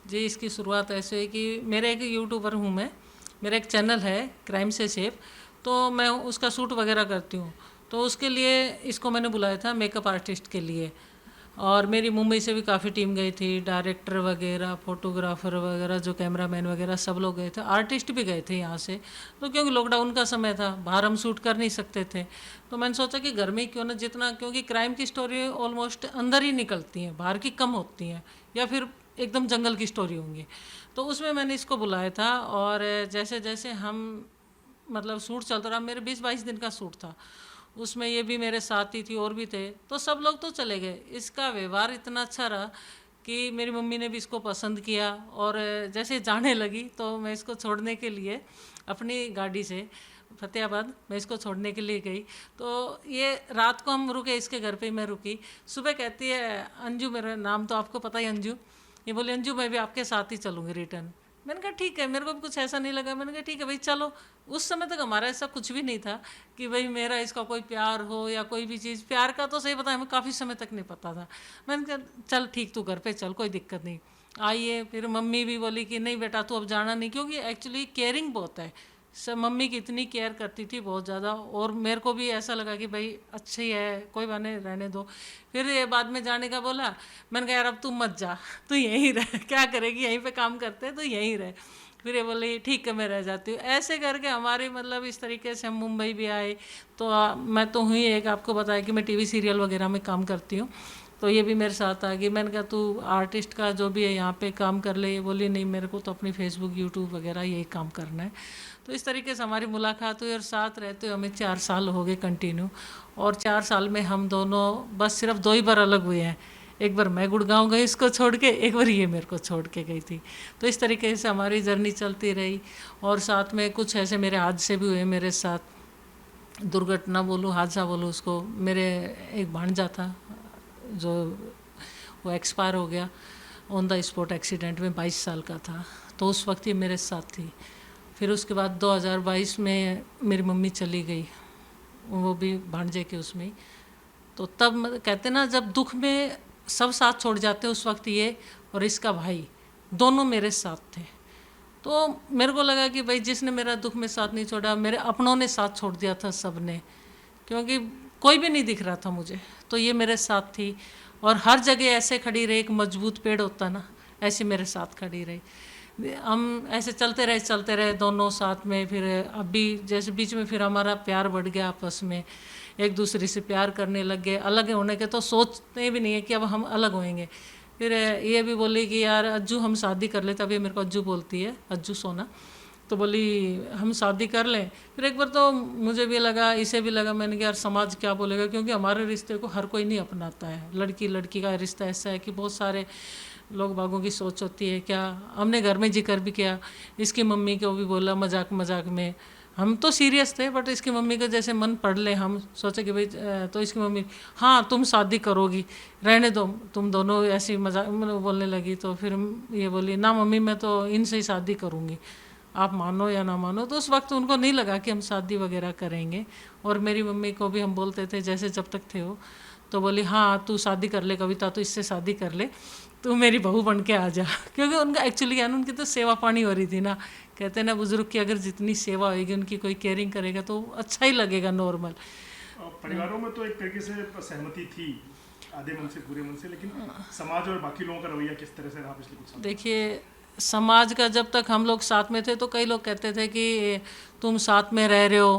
जी, इसकी शुरुआत ऐसे हुई कि मेरा एक यूट्यूबर हूँ मैं, मेरा एक चैनल है क्राइम से सेफ, तो मैं उसका शूट वगैरह करती हूँ। तो उसके लिए इसको मैंने बुलाया था मेकअप आर्टिस्ट के लिए। और मेरी मुंबई से भी काफ़ी टीम गई थी, डायरेक्टर वगैरह, फोटोग्राफर वगैरह, जो कैमरामैन वगैरह सब लोग गए थे, आर्टिस्ट भी गए थे यहाँ से। तो क्योंकि लॉकडाउन का समय था, बाहर हम शूट कर नहीं सकते थे, तो मैंने सोचा कि घर में ही क्यों ना, जितना, क्योंकि क्राइम की स्टोरी ऑलमोस्ट अंदर ही निकलती हैं, बाहर की कम होती हैं, या फिर एकदम जंगल की स्टोरी होंगी। तो उसमें मैंने इसको बुलाया था। और जैसे जैसे हम मतलब शूट चलता रहा, मेरे 20-22 दिन का शूट था, उसमें ये भी मेरे साथ ही थी, और भी थे, तो सब लोग तो चले गए। इसका व्यवहार इतना अच्छा रहा कि मेरी मम्मी ने भी इसको पसंद किया। और जैसे जाने लगी तो मैं इसको छोड़ने के लिए अपनी गाड़ी से फतेहाबाद मैं इसको छोड़ने के लिए गई। तो ये रात को हम रुके, इसके घर पे ही मैं रुकी। सुबह कहती है, अंजू, मेरा नाम तो आपको पता ही, अंजू, ये बोली, अंजू मैं भी आपके साथ ही चलूँगी रिटर्न। मैंने कहा ठीक है, मेरे को भी कुछ ऐसा नहीं लगा, मैंने कहा ठीक है भाई चलो। उस समय तक हमारा ऐसा कुछ भी नहीं था कि भाई मेरा इसका कोई प्यार हो या कोई भी चीज़। प्यार का तो सही बताया, हमें काफ़ी समय तक नहीं पता था। मैंने कहा चल ठीक, तू घर पे चल, कोई दिक्कत नहीं। आइए, फिर मम्मी भी बोली कि नहीं बेटा तू अब जाना नहीं, क्योंकि एक्चुअली केयरिंग बहुत है सब। मम्मी की इतनी केयर करती थी, बहुत ज़्यादा। और मेरे को भी ऐसा लगा कि भाई अच्छी ही है, कोई बने रहने दो। फिर ये बाद में जाने का बोला, मैंने कहा यार अब तू मत जा, तू यहीं रह, क्या करेगी, यहीं पे काम करते हैं तो यहीं रह। फिर ये बोले ठीक है मैं रह जाती हूँ। ऐसे करके हमारी मतलब इस तरीके से हम मुंबई भी आए। तो मैं तो हुई एक, आपको बताया कि मैं टीवी सीरियल वगैरह में काम करती हूँ, तो ये भी मेरे साथ आ गई। मैंने कहा तू आर्टिस्ट का जो भी है यहाँ पे काम कर ले। ये बोली नहीं, मेरे को तो अपनी फेसबुक यूट्यूब वगैरह यही काम करना है। तो इस तरीके से हमारी मुलाकात हुई, और साथ रहते हुए हमें 4 साल हो गए कंटिन्यू। और 4 साल में हम दोनों बस सिर्फ 2 ही बार अलग हुए हैं। एक बार मैं गुड़गांव गई इसको छोड़ के, एक बार ये मेरे को छोड़ के गई थी। तो इस तरीके से हमारी जर्नी चलती रही। और साथ में कुछ ऐसे मेरे हादसे भी हुए मेरे साथ, दुर्घटना बोलूँ हादसा बोलूँ उसको। मेरे एक भांजा था जो वो एक्सपायर हो गया ऑन द स्पॉट एक्सीडेंट में, 22 साल का था। तो उस वक्त ये मेरे साथ थी। फिर उसके बाद 2022 में मेरी मम्मी चली गई, वो भी भांजे के उसमें ही। तो तब कहते ना, जब दुख में सब साथ छोड़ जाते हैं, उस वक्त ये और इसका भाई दोनों मेरे साथ थे। तो मेरे को लगा कि भाई जिसने मेरा दुख में साथ नहीं छोड़ा, मेरे अपनों ने साथ छोड़ दिया था सब ने, क्योंकि कोई भी नहीं दिख रहा था मुझे। तो ये मेरे साथ थी, और हर जगह ऐसे खड़ी रही, एक मजबूत पेड़ होता ना, ऐसे मेरे साथ खड़ी रही। हम ऐसे चलते रहे दोनों साथ में। फिर अभी जैसे बीच में फिर हमारा प्यार बढ़ गया, आपस में एक दूसरे से प्यार करने लग गए। अलग होने के तो सोचते भी नहीं है कि अब हम अलग होएंगे। फिर ये भी बोली कि यार अज्जू हम शादी कर ले, तभी मेरे को अज्जू बोलती है, अज्जू सोना। तो बोली हम शादी कर लें। फिर एक बार तो मुझे भी लगा, इसे भी लगा, मैंने कहा यार समाज क्या बोलेगा, क्योंकि हमारे रिश्ते को हर कोई नहीं अपनाता है। लड़की लड़की का रिश्ता ऐसा है कि बहुत सारे लोग बागों की सोच होती है। क्या हमने घर में जिक्र भी किया, इसकी मम्मी को भी बोला मजाक मजाक में, हम तो सीरियस थे, बट इसकी मम्मी का जैसे मन पढ़ ले, हम सोचे कि भाई तो इसकी मम्मी हाँ तुम शादी करोगी, रहने दो तुम दोनों, ऐसी मजाक मतलब बोलने लगी। तो फिर ये बोली ना मम्मी मैं तो इनसे ही शादी करूँगी, आप मानो या ना मानो। तो उस वक्त उनको नहीं लगा कि हम शादी वगैरह करेंगे। और मेरी मम्मी को भी हम बोलते थे जैसे जब तक थे वो, तो बोली हाँ तू शादी कर ले कविता, तो इससे शादी कर ले, तू मेरी बहू बन के आ जा। क्योंकि उनका एक्चुअली क्या ना, उनकी तो सेवा पानी हो रही थी ना। कहते हैं ना बुजुर्ग की अगर जितनी सेवा होगी, उनकी कोई केयरिंग करेगा तो अच्छा ही लगेगा नॉर्मल। परिवारों में तो एक तरीके से सहमति थी, आधे मन से पूरे मन से, लेकिन समाज और बाकी लोगों का रवैया किस तरह से रहा पिछले कुछ साल? देखिए समाज का, जब तक हम लोग साथ में थे तो कई लोग कहते थे कि तुम साथ में रह रहे हो,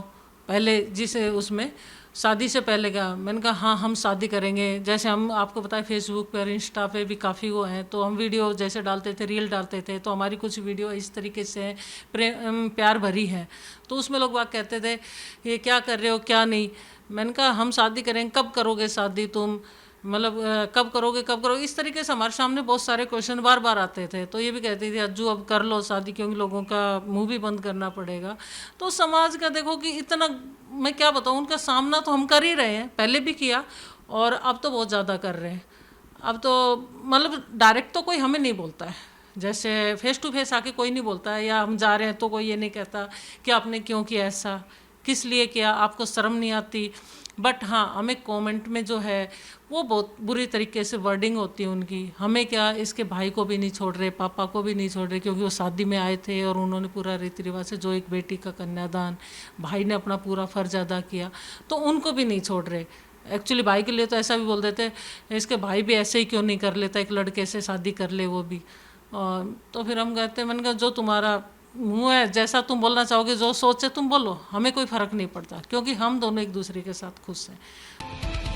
पहले जिस उसमें शादी से पहले का। मैंने कहा हाँ हम शादी करेंगे। जैसे हम आपको पता है फेसबुक पर इंस्टा पे भी काफ़ी वो हैं, तो हम वीडियो जैसे डालते थे, रील डालते थे, तो हमारी कुछ वीडियो इस तरीके से प्रेम प्यार भरी है। तो उसमें लोग बात कहते थे ये क्या कर रहे हो क्या नहीं। मैंने कहा हम शादी करेंगे, कब करोगे शादी तुम, मतलब कब करोगे कब करोगे, इस तरीके से हमारे सामने बहुत सारे क्वेश्चन बार बार आते थे। तो ये भी कहती थी अज्जू अब कर लो शादी, क्योंकि लोगों का मुंह भी बंद करना पड़ेगा। तो समाज का देखो कि इतना, मैं क्या बताऊँ, उनका सामना तो हम कर ही रहे हैं, पहले भी किया और अब तो बहुत ज़्यादा कर रहे हैं। अब तो मतलब डायरेक्ट तो कोई हमें नहीं बोलता है, जैसे फेस टू फेस आके कोई नहीं बोलता है, या हम जा रहे हैं तो कोई ये नहीं कहता कि आपने क्यों किया ऐसा, किस लिए किया, आपको शर्म नहीं आती। बट हाँ हमें कमेंट में जो है वो बहुत बुरी तरीके से वर्डिंग होती है उनकी। हमें क्या, इसके भाई को भी नहीं छोड़ रहे, पापा को भी नहीं छोड़ रहे, क्योंकि वो शादी में आए थे और उन्होंने पूरा रीति रिवाज से जो एक बेटी का कन्यादान, भाई ने अपना पूरा फर्ज अदा किया, तो उनको भी नहीं छोड़ रहे। एक्चुअली भाई के लिए तो ऐसा भी बोल देते, इसके भाई भी ऐसे ही क्यों नहीं कर लेता, एक लड़के से शादी कर ले वो भी। तो फिर हम कहते हैं, मैंने कहा जो तुम्हारा मुँह है, जैसा तुम बोलना चाहोगे, जो सोचे तुम बोलो, हमें कोई फ़र्क नहीं पड़ता, क्योंकि हम दोनों एक दूसरे के साथ खुश हैं।